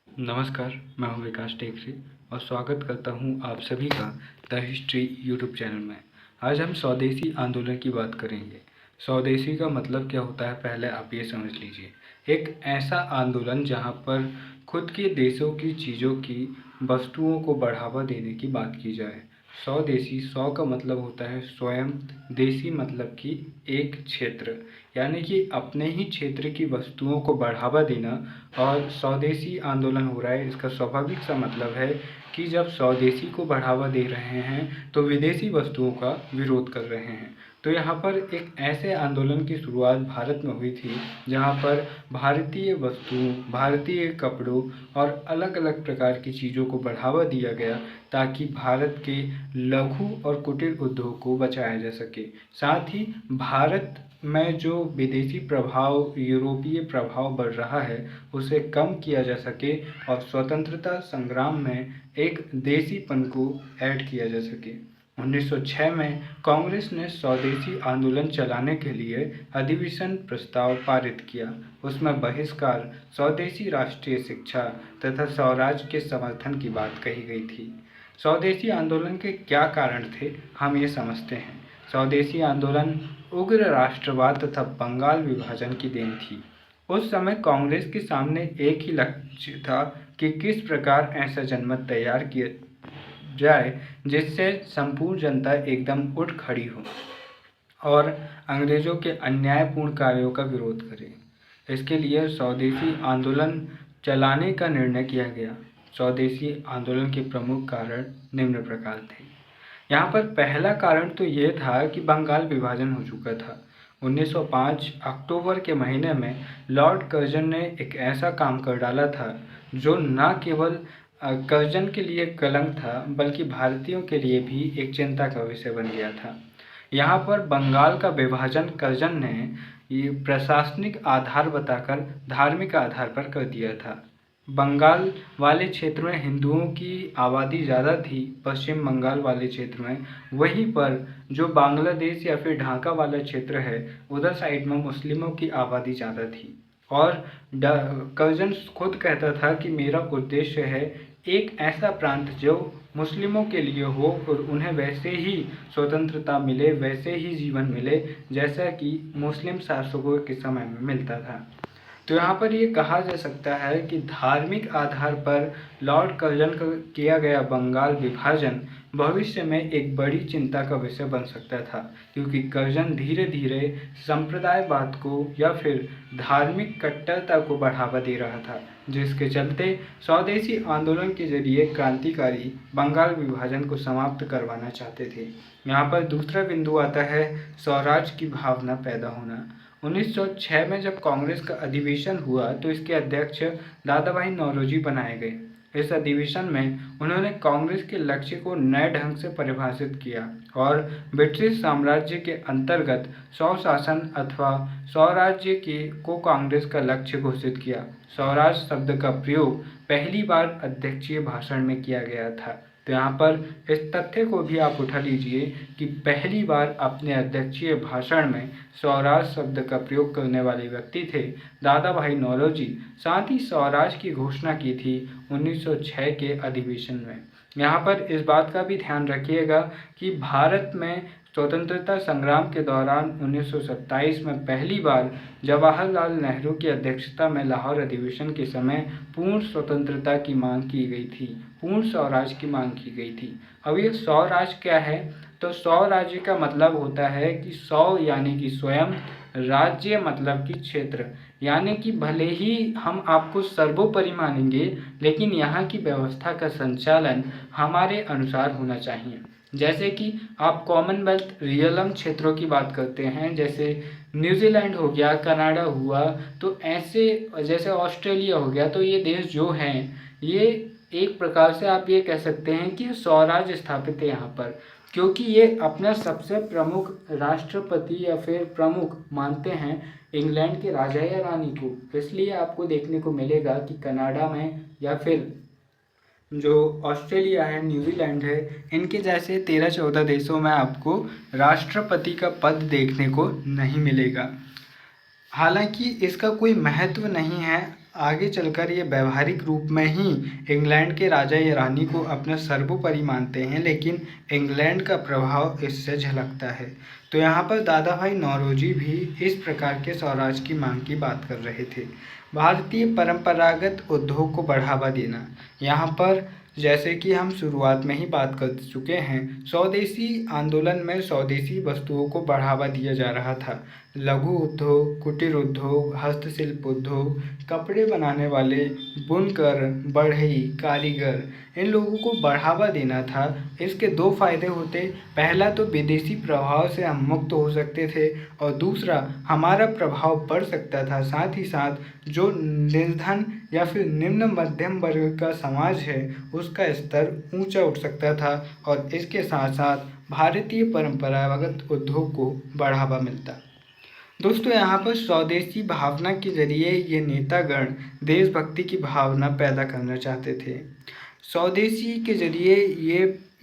नमस्कार, मैं हूं विकास टेकरी और स्वागत करता हूं आप सभी का द हिस्ट्री यूट्यूब चैनल में। आज हम स्वदेशी आंदोलन की बात करेंगे। स्वदेशी का मतलब क्या होता है, पहले आप ये समझ लीजिए। एक ऐसा आंदोलन जहां पर खुद के देशों की चीज़ों की, वस्तुओं को बढ़ावा देने की बात की जाए। स्वदेशी, स्व का मतलब होता है स्वयं, देशी मतलब कि एक क्षेत्र, यानी कि अपने ही क्षेत्र की वस्तुओं को बढ़ावा देना। और स्वदेशी आंदोलन हो रहा है, इसका स्वाभाविक सा मतलब है कि जब स्वदेशी को बढ़ावा दे रहे हैं तो विदेशी वस्तुओं का विरोध कर रहे हैं। तो यहाँ पर एक ऐसे आंदोलन की शुरुआत भारत में हुई थी जहाँ पर भारतीय वस्तुओं, भारतीय कपड़ों और अलग अलग प्रकार की चीज़ों को बढ़ावा दिया गया ताकि भारत के लघु और कुटीर उद्योग को बचाया जा सके। साथ ही भारत में जो विदेशी प्रभाव, यूरोपीय प्रभाव बढ़ रहा है, उसे कम किया जा सके और स्वतंत्रता संग्राम में एक देसीपन को ऐड किया जा सके। 1906 में कांग्रेस ने स्वदेशी आंदोलन चलाने के लिए अधिवेशन प्रस्ताव पारित किया। उसमें बहिष्कार, स्वदेशी राष्ट्रीय शिक्षा तथा स्वराज के समर्थन की बात कही गई थी। स्वदेशी आंदोलन के क्या कारण थे, हम ये समझते हैं। स्वदेशी आंदोलन उग्र राष्ट्रवाद तथा बंगाल विभाजन की देन थी। उस समय कांग्रेस के सामने एक ही लक्ष्य था कि किस प्रकार ऐसा जनमत तैयार किया जाए जिससे संपूर्ण जनता एकदम उठ खड़ी हो और अंग्रेजों के अन्यायपूर्ण कार्यों का विरोध करे। इसके लिए स्वदेशी आंदोलन चलाने का निर्णय किया गया। स्वदेशी आंदोलन के प्रमुख कारण निम्न प्रकार थे। यहाँ पर पहला कारण तो ये था कि बंगाल विभाजन हो चुका था। 1905 अक्टूबर के महीने में लॉर्ड कर्जन ने एक ऐसा काम कर डाला था जो न केवल कर्जन के लिए कलंक था बल्कि भारतीयों के लिए भी एक चिंता का विषय बन गया था। यहाँ पर बंगाल का विभाजन कर्जन ने ये प्रशासनिक आधार बताकर धार्मिक आधार पर कर दिया था। बंगाल वाले क्षेत्र में हिंदुओं की आबादी ज़्यादा थी, पश्चिम बंगाल वाले क्षेत्र में। वहीं पर जो बांग्लादेश या फिर ढाका वाला क्षेत्र है, उधर साइड में मुस्लिमों की आबादी ज़्यादा थी। और कर्जन खुद कहता था कि मेरा उद्देश्य है एक ऐसा प्रांत जो मुस्लिमों के लिए हो और उन्हें वैसे ही स्वतंत्रता मिले, वैसे ही जीवन मिले जैसा कि मुस्लिम शासकों के समय में मिलता था। तो यहाँ पर ये कहा जा सकता है कि धार्मिक आधार पर लॉर्ड कर्जन का किया गया बंगाल विभाजन भविष्य में एक बड़ी चिंता का विषय बन सकता था, क्योंकि कर्जन धीरे धीरे संप्रदायवाद को या फिर धार्मिक कट्टरता को बढ़ावा दे रहा था, जिसके चलते स्वदेशी आंदोलन के जरिए क्रांतिकारी बंगाल विभाजन को समाप्त करवाना चाहते थे। यहाँ पर दूसरा बिंदु आता है स्वराज की भावना पैदा होना। 1906 में जब कांग्रेस का अधिवेशन हुआ तो इसके अध्यक्ष दादा भाई नौरोजी बनाए गए। इस अधिवेशन में उन्होंने कांग्रेस के लक्ष्य को नए ढंग से परिभाषित किया और ब्रिटिश साम्राज्य के अंतर्गत स्वशासन अथवा स्वराज्य को कांग्रेस का लक्ष्य घोषित किया। स्वराज शब्द का प्रयोग पहली बार अध्यक्षीय भाषण में किया गया था। तो यहाँ पर इस तथ्य को भी आप उठा लीजिए कि पहली बार अपने अध्यक्षीय भाषण में स्वराज शब्द का प्रयोग करने वाले व्यक्ति थे दादा भाई नौरोजी। साथ ही स्वराज की घोषणा की थी 1906 के अधिवेशन में। यहाँ पर इस बात का भी ध्यान रखिएगा कि भारत में स्वतंत्रता संग्राम के दौरान 1927 में पहली बार जवाहरलाल नेहरू की अध्यक्षता में लाहौर अधिवेशन के समय पूर्ण स्वतंत्रता की मांग की गई थी, पूर्ण स्वराज की मांग की गई थी। अब ये स्वराज क्या है? तो स्वराज्य का मतलब होता है कि स्व यानी कि स्वयं, राज्य मतलब कि क्षेत्र, यानी कि भले ही हम आपको सर्वोपरि मानेंगे लेकिन यहाँ की व्यवस्था का संचालन हमारे अनुसार होना चाहिए। जैसे कि आप कॉमनवेल्थ रियलम क्षेत्रों की बात करते हैं, जैसे न्यूजीलैंड हो गया, कनाडा हुआ, तो ऐसे जैसे ऑस्ट्रेलिया हो गया, तो ये देश जो हैं ये एक प्रकार से आप ये कह सकते हैं कि स्वराज स्थापित है यहाँ पर, क्योंकि ये अपना सबसे प्रमुख राष्ट्रपति या फिर प्रमुख मानते हैं इंग्लैंड के राजा या रानी को। इसलिए आपको देखने को मिलेगा कि कनाडा में या फिर जो ऑस्ट्रेलिया है, न्यूजीलैंड है, इनके जैसे 13-14 देशों में आपको राष्ट्रपति का पद देखने को नहीं मिलेगा। हालांकि इसका कोई महत्व नहीं है आगे चलकर ये व्यावहारिक रूप में ही इंग्लैंड के राजा या रानी को अपना सर्वोपरि मानते हैं, लेकिन इंग्लैंड का प्रभाव इससे झलकता है। तो यहाँ पर दादा भाई नौरोजी भी इस प्रकार के स्वराज की मांग की बात कर रहे थे। भारतीय परंपरागत उद्योग को बढ़ावा देना, यहाँ पर जैसे कि हम शुरुआत में ही बात कर चुके हैं, स्वदेशी आंदोलन में स्वदेशी वस्तुओं को बढ़ावा दिया जा रहा था। लघु उद्योग, कुटीर उद्योग, हस्तशिल्प उद्योग, कपड़े बनाने वाले, बुनकर, बढ़ई, कारीगर, इन लोगों को बढ़ावा देना था। इसके दो फायदे होते, पहला तो विदेशी प्रभाव से हम मुक्त हो सकते थे और दूसरा हमारा प्रभाव बढ़ सकता था। साथ ही साथ जो निर्धन या फिर निम्न मध्यम वर्ग का समाज है उसका स्तर ऊंचा उठ सकता था और इसके साथ साथ भारतीय परंपरागत उद्योग को बढ़ावा मिलता। दोस्तों, यहाँ पर स्वदेशी भावना के जरिए ये नेतागण देशभक्ति की भावना पैदा करना चाहते थे। स्वदेशी के जरिए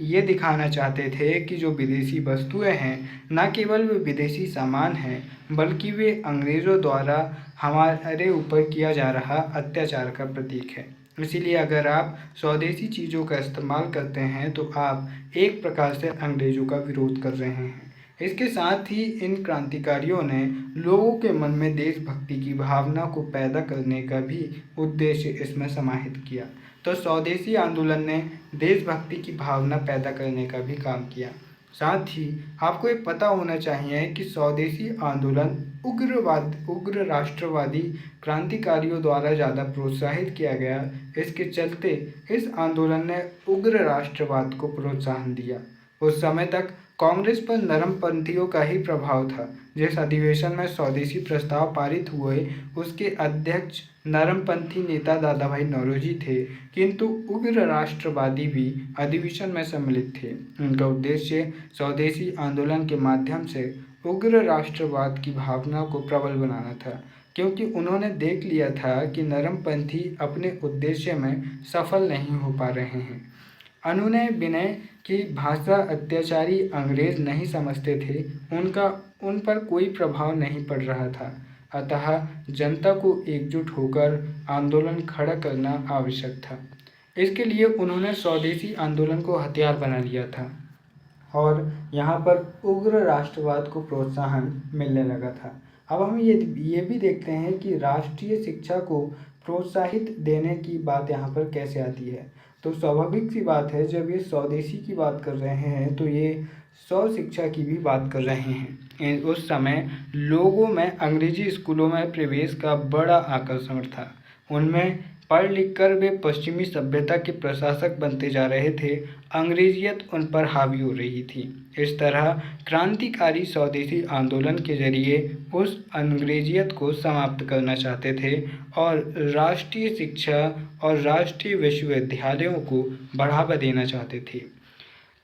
ये दिखाना चाहते थे कि जो विदेशी वस्तुएं हैं न केवल वे विदेशी सामान हैं, बल्कि वे अंग्रेज़ों द्वारा हमारे ऊपर किया जा रहा अत्याचार का प्रतीक है। इसीलिए अगर आप स्वदेशी चीज़ों का इस्तेमाल करते हैं तो आप एक प्रकार से अंग्रेज़ों का विरोध कर रहे हैं। इसके साथ ही इन क्रांतिकारियों ने लोगों के मन में देशभक्ति की भावना को पैदा करने का भी उद्देश्य इसमें समाहित किया। तो स्वदेशी आंदोलन ने देशभक्ति की भावना पैदा करने का भी काम किया। साथ ही आपको ये पता होना चाहिए कि स्वदेशी आंदोलन उग्र राष्ट्रवादी क्रांतिकारियों द्वारा ज़्यादा प्रोत्साहित किया गया। इसके चलते इस आंदोलन ने उग्र राष्ट्रवाद को प्रोत्साहन दिया। उस समय तक कांग्रेस पर नरमपंथियों का ही प्रभाव था। जिस अधिवेशन में स्वदेशी प्रस्ताव पारित हुए उसके अध्यक्ष नरमपंथी नेता दादा भाई नौरोजी थे, किंतु उग्र राष्ट्रवादी भी अधिवेशन में सम्मिलित थे। उनका उद्देश्य स्वदेशी आंदोलन के माध्यम से उग्र राष्ट्रवाद की भावना को प्रबल बनाना था, क्योंकि उन्होंने देख लिया था कि नरमपंथी अपने उद्देश्य में सफल नहीं हो पा रहे हैं। अनुनय विनय की भाषा अत्याचारी अंग्रेज नहीं समझते थे, उन पर कोई प्रभाव नहीं पड़ रहा था। अतः जनता को एकजुट होकर आंदोलन खड़ा करना आवश्यक था। इसके लिए उन्होंने स्वदेशी आंदोलन को हथियार बना लिया था और यहाँ पर उग्र राष्ट्रवाद को प्रोत्साहन मिलने लगा था। अब हम ये भी देखते हैं कि राष्ट्रीय शिक्षा को प्रोत्साहित देने की बात यहाँ पर कैसे आती है। तो स्वाभाविक सी बात है, जब ये स्वदेशी की बात कर रहे हैं तो ये स्व शिक्षा की भी बात कर रहे हैं। उस समय लोगों में अंग्रेजी स्कूलों में प्रवेश का बड़ा आकर्षण था। उनमें पढ़ लिख कर वे पश्चिमी सभ्यता के प्रशासक बनते जा रहे थे। अंग्रेजियत उन पर हावी हो रही थी। इस तरह क्रांतिकारी स्वदेशी आंदोलन के जरिए उस अंग्रेजियत को समाप्त करना चाहते थे और राष्ट्रीय शिक्षा और राष्ट्रीय विश्वविद्यालयों को बढ़ावा देना चाहते थे,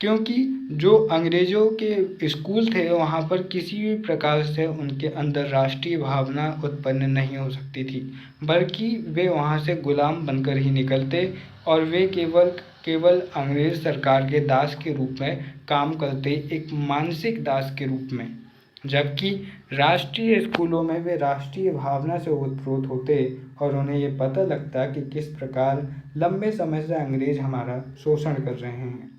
क्योंकि जो अंग्रेज़ों के स्कूल थे वहाँ पर किसी भी प्रकार से उनके अंदर राष्ट्रीय भावना उत्पन्न नहीं हो सकती थी, बल्कि वे वहाँ से गुलाम बनकर ही निकलते और वे केवल अंग्रेज़ सरकार के दास के रूप में काम करते, एक मानसिक दास के रूप में। जबकि राष्ट्रीय स्कूलों में वे राष्ट्रीय भावना से ओतप्रोत होते और उन्हें ये पता लगता कि किस प्रकार लंबे समय से अंग्रेज हमारा शोषण कर रहे हैं।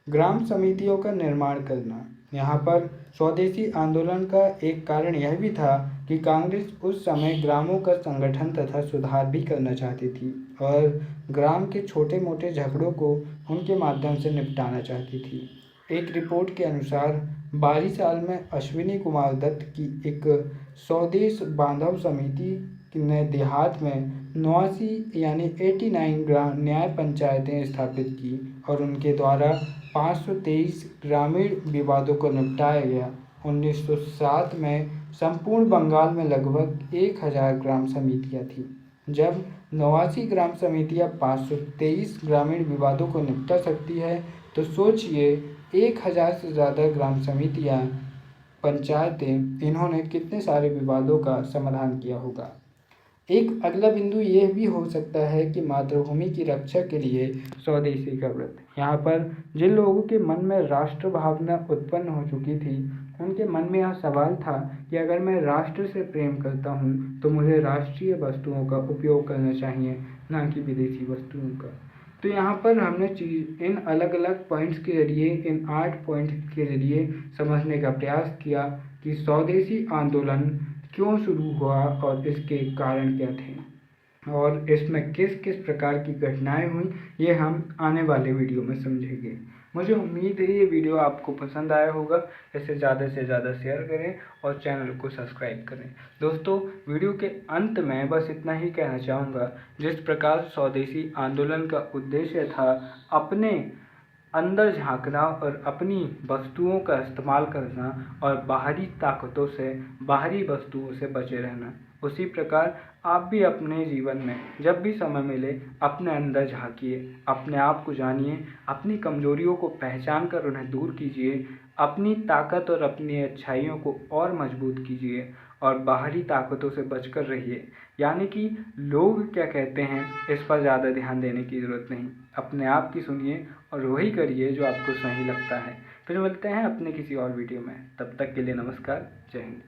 ग्राम समितियों का निर्माण करना, यहाँ पर स्वदेशी आंदोलन का एक कारण यह भी था कि कांग्रेस उस समय ग्रामों का संगठन तथा सुधार भी करना चाहती थी और ग्राम के छोटे मोटे झगड़ों को उनके माध्यम से निपटाना चाहती थी। एक रिपोर्ट के अनुसार 12 साल में अश्विनी कुमार दत्त की एक स्वदेश बांधव समिति ने देहात में 89 यानी 89 न्याय पंचायतें स्थापित की और उनके द्वारा 523 ग्रामीण विवादों को निपटाया गया। 1907 में संपूर्ण बंगाल में लगभग 1000 ग्राम समितियां थीं। जब 89 ग्राम समितियां 523 ग्रामीण विवादों को निपटा सकती है तो सोचिए 1000 से ज़्यादा ग्राम समितियां, पंचायतें, इन्होंने कितने सारे विवादों का समाधान किया होगा। एक अगला बिंदु ये भी हो सकता है कि मातृभूमि की रक्षा के लिए स्वदेशी का व्रत। यहाँ पर जिन लोगों के मन में राष्ट्र भावना उत्पन्न हो चुकी थी उनके मन में यह सवाल था कि अगर मैं राष्ट्र से प्रेम करता हूँ तो मुझे राष्ट्रीय वस्तुओं का उपयोग करना चाहिए, ना कि विदेशी वस्तुओं का। तो यहाँ पर हमने इन अलग अलग पॉइंट्स के ज़रिए, इन 8 पॉइंट्स के ज़रिए समझने का प्रयास किया कि स्वदेशी आंदोलन क्यों शुरू हुआ और इसके कारण क्या थे और इसमें किस किस प्रकार की घटनाएं हुई, ये हम आने वाले वीडियो में समझेंगे। मुझे उम्मीद है ये वीडियो आपको पसंद आया होगा। इसे ज़्यादा से ज़्यादा शेयर करें और चैनल को सब्सक्राइब करें। दोस्तों, वीडियो के अंत में बस इतना ही कहना चाहूँगा, जिस प्रकार स्वदेशी आंदोलन का उद्देश्य था अपने अंदर झांकना और अपनी वस्तुओं का इस्तेमाल करना और बाहरी ताकतों से, बाहरी वस्तुओं से बचे रहना, उसी प्रकार आप भी अपने जीवन में जब भी समय मिले अपने अंदर झांकिए, अपने आप को जानिए, अपनी कमजोरियों को पहचान कर उन्हें दूर कीजिए, अपनी ताकत और अपनी अच्छाइयों को और मजबूत कीजिए और बाहरी ताकतों से बचकर रहिए। यानी कि लोग क्या कहते हैं इस पर ज़्यादा ध्यान देने की ज़रूरत नहीं, अपने आप की सुनिए और वही करिए जो आपको सही लगता है। फिर मिलते हैं अपने किसी और वीडियो में, तब तक के लिए नमस्कार, जय हिंद।